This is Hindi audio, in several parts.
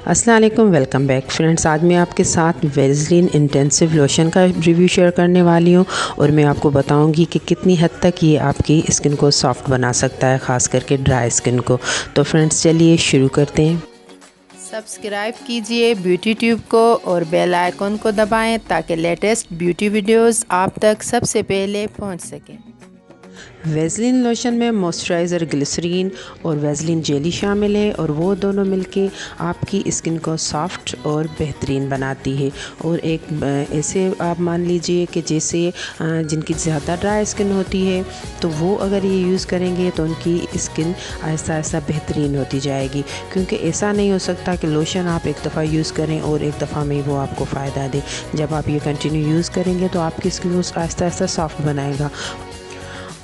अस्सलाम वालेकुम, वेलकम बैक फ्रेंड्स। आज मैं आपके साथ वेज़लिन इंटेंसिव लोशन का रिव्यू शेयर करने वाली हूँ और मैं आपको बताऊँगी कि कितनी हद तक ये आपकी स्किन को सॉफ्ट बना सकता है, ख़ास करके ड्राई स्किन को। तो फ्रेंड्स चलिए शुरू करते हैं। सब्सक्राइब कीजिए ब्यूटी ट्यूब को और बेल आइकन को दबाएं ताकि लेटेस्ट ब्यूटी वीडियोस आप तक सबसे पहले पहुंच सकें। वेज़लिन लोशन में मॉइस्चराइज़र ग्लिसरीन और वेज़लिन जेली शामिल है और वो दोनों मिलके आपकी स्किन को सॉफ्ट और बेहतरीन बनाती है। और एक ऐसे आप मान लीजिए कि जैसे जिनकी ज़्यादा ड्राई स्किन होती है तो वो अगर ये यूज़ करेंगे तो उनकी स्किन आहिस्ता आहिस्ता बेहतरीन होती जाएगी, क्योंकि ऐसा नहीं हो सकता कि लोशन आप एक दफ़ा यूज़ करें और एक दफ़ा में वो आपको फ़ायदा दे। जब आप ये कंटिन्यू यूज़ करेंगे तो आपकी स्किन को आहिस्ता आहिस्ता सॉफ्ट बनाएगा।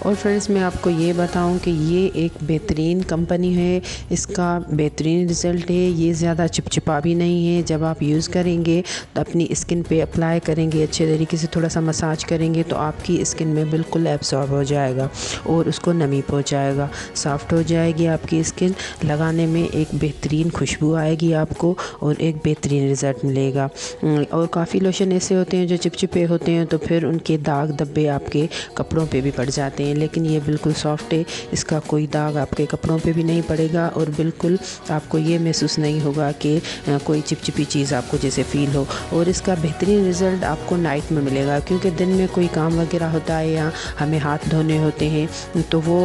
और फ्रेंड्स मैं आपको ये बताऊं कि ये एक बेहतरीन कंपनी है, इसका बेहतरीन रिज़ल्ट है। ये ज़्यादा चिपचिपा भी नहीं है। जब आप यूज़ करेंगे तो अपनी स्किन पे अप्लाई करेंगे, अच्छे तरीके से थोड़ा सा मसाज करेंगे तो आपकी स्किन में बिल्कुल एब्सॉर्ब हो जाएगा और उसको नमी पहुंचाएगा, सॉफ्ट हो जाएगी आपकी स्किन। लगाने में एक बेहतरीन खुशबू आएगी आपको और एक बेहतरीन रिज़ल्ट मिलेगा। और काफ़ी लोशन ऐसे होते हैं जो चिपचिपे होते हैं तो फिर उनके दाग धब्बे आपके कपड़ों पे भी पड़ जाते हैं, लेकिन ये बिल्कुल सॉफ्ट है, इसका कोई दाग आपके कपड़ों पे भी नहीं पड़ेगा और बिल्कुल आपको ये महसूस नहीं होगा कि कोई चिपचिपी चीज़ आपको जैसे फ़ील हो। और इसका बेहतरीन रिज़ल्ट आपको नाइट में मिलेगा, क्योंकि दिन में कोई काम वगैरह होता है या हमें हाथ धोने होते हैं तो वो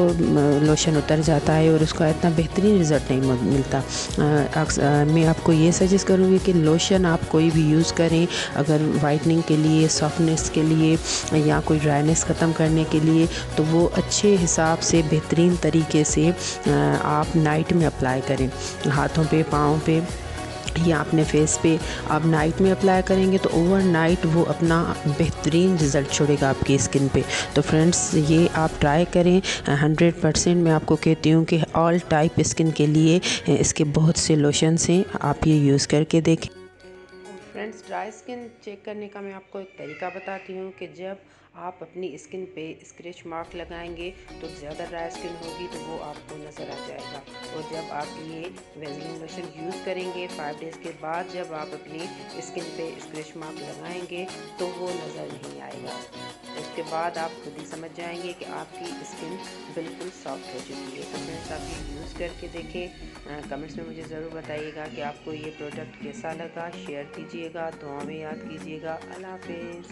लोशन उतर जाता है और उसका इतना बेहतरीन रिज़ल्ट नहीं मिलता। मैं आपको ये सजेस्ट करूँगी कि लोशन आप कोई भी यूज़ करें, अगर वाइटनिंग के लिए, सॉफ्टनेस के लिए या कोई ड्राइनेस ख़त्म करने के लिए, तो वो अच्छे हिसाब से बेहतरीन तरीके से आप नाइट में अप्लाई करें। हाथों पे, पाँव पे या अपने फेस पे आप नाइट में अप्लाई करेंगे तो ओवरनाइट वो अपना बेहतरीन रिज़ल्ट छोड़ेगा आपकी स्किन पे। तो फ्रेंड्स ये आप ट्राई करें। 100% मैं आपको कहती हूँ कि ऑल टाइप स्किन के लिए इसके बहुत से लोशंस हैं, आप ये यूज़ करके देखें। फ्रेंड्स ड्राई स्किन चेक करने का मैं आपको एक तरीका बताती हूँ कि जब आप अपनी स्किन पे स्क्रैच मार्क लगाएंगे तो ज़्यादा ड्राई स्किन होगी तो वो आपको नज़र आ जाएगा। और जब आप ये वेज़लिन लोशन यूज़ करेंगे 5 डेज़ के बाद जब आप अपनी स्किन पे स्क्रैच मार्क लगाएंगे तो वो नज़र नहीं आएगा। उसके बाद आप खुद ही समझ जाएंगे कि आपकी स्किन बिल्कुल सॉफ्ट हो चुकी है। तो फ्रेंड्स आप ये यूज़ करके देखें। कमेंट्स में मुझे ज़रूर बताइएगा कि आपको ये प्रोडक्ट कैसा लगा। शेयर कीजिएगा, दुआ में याद कीजिएगा। अल्लाह हाफिज़।